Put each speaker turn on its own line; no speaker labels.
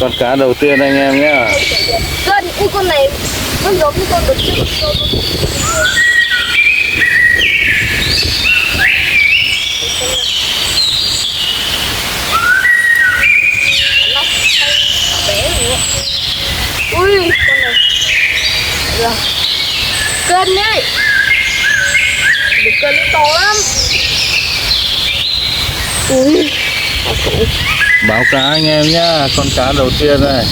Con cá đầu tiên anh em nhá.
Cân, con này nó giống như con đực chứ. Ui, con này. Rồi. Cân đấy. Đực cân nó to lắm. Ui.
Báo cá anh em nhá, con cá đầu tiên này.